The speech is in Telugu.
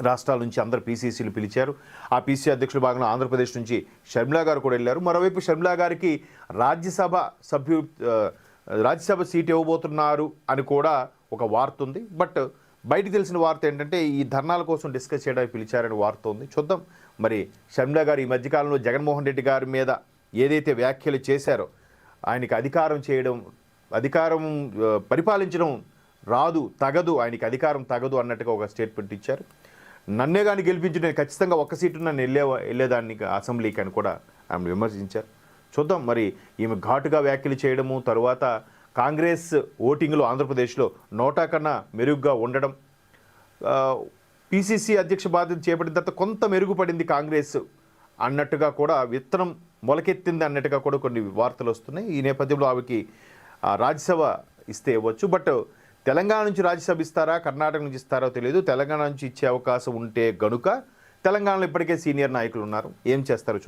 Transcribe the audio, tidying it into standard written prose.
రాష్ట్రాల నుంచి అందరు పీసీసీలు పిలిచారు. ఆ పీసీసీ అధ్యక్షుల భాగంలో ఆంధ్రప్రదేశ్ నుంచి షర్మిలా గారు కూడా వెళ్ళారు. మరోవైపు షర్మిలా గారికి రాజ్యసభ సీట్ ఇవ్వబోతున్నారు అని కూడా ఒక వార్త ఉంది. బట్ బయటికి తెలిసిన వార్త ఏంటంటే ఈ ధర్నాల కోసం డిస్కస్ చేయడానికి పిలిచారని వార్త ఉంది. చూద్దాం మరి షర్మిలా గారు ఈ మధ్యకాలంలో జగన్మోహన్ రెడ్డి గారి మీద ఏదైతే వ్యాఖ్యలు చేశారో, ఆయనకి అధికారం పరిపాలించడం రాదు, తగదు, ఆయనకి అధికారం తగదు అన్నట్టుగా ఒక స్టేట్మెంట్ ఇచ్చారు. నన్నే కానీ గెలిపించి నేను ఖచ్చితంగా ఒక్క సీటు నన్ను వెళ్ళేదాన్ని అసెంబ్లీకి అని కూడా ఆమె విమర్శించారు. చూద్దాం మరి ఈమె ఘాటుగా వ్యాఖ్యలు చేయడము, తరువాత కాంగ్రెస్ ఓటింగ్లో ఆంధ్రప్రదేశ్లో నోటా కన్నా మెరుగ్గా ఉండడం, పీసీసీ అధ్యక్ష బాధ్యత చేపట్టిన తర్వాత కొంత మెరుగుపడింది కాంగ్రెస్ అన్నట్టుగా కూడా, విత్తనం మొలకెత్తింది అన్నట్టుగా కూడా కొన్ని వార్తలు వస్తున్నాయి. ఈ నేపథ్యంలో ఆమెకి రాజ్యసభ ఇస్తే ఇవ్వచ్చు. బట్ తెలంగాణ నుంచి రాజ్యసభ ఇస్తారా, కర్ణాటక నుంచి ఇస్తారో తెలియదు. తెలంగాణ నుంచి ఇచ్చే అవకాశం ఉంటే గనుక తెలంగాణలో ఇప్పటికే సీనియర్ నాయకులు ఉన్నారు, ఏం చేస్తారో చూద్దాం.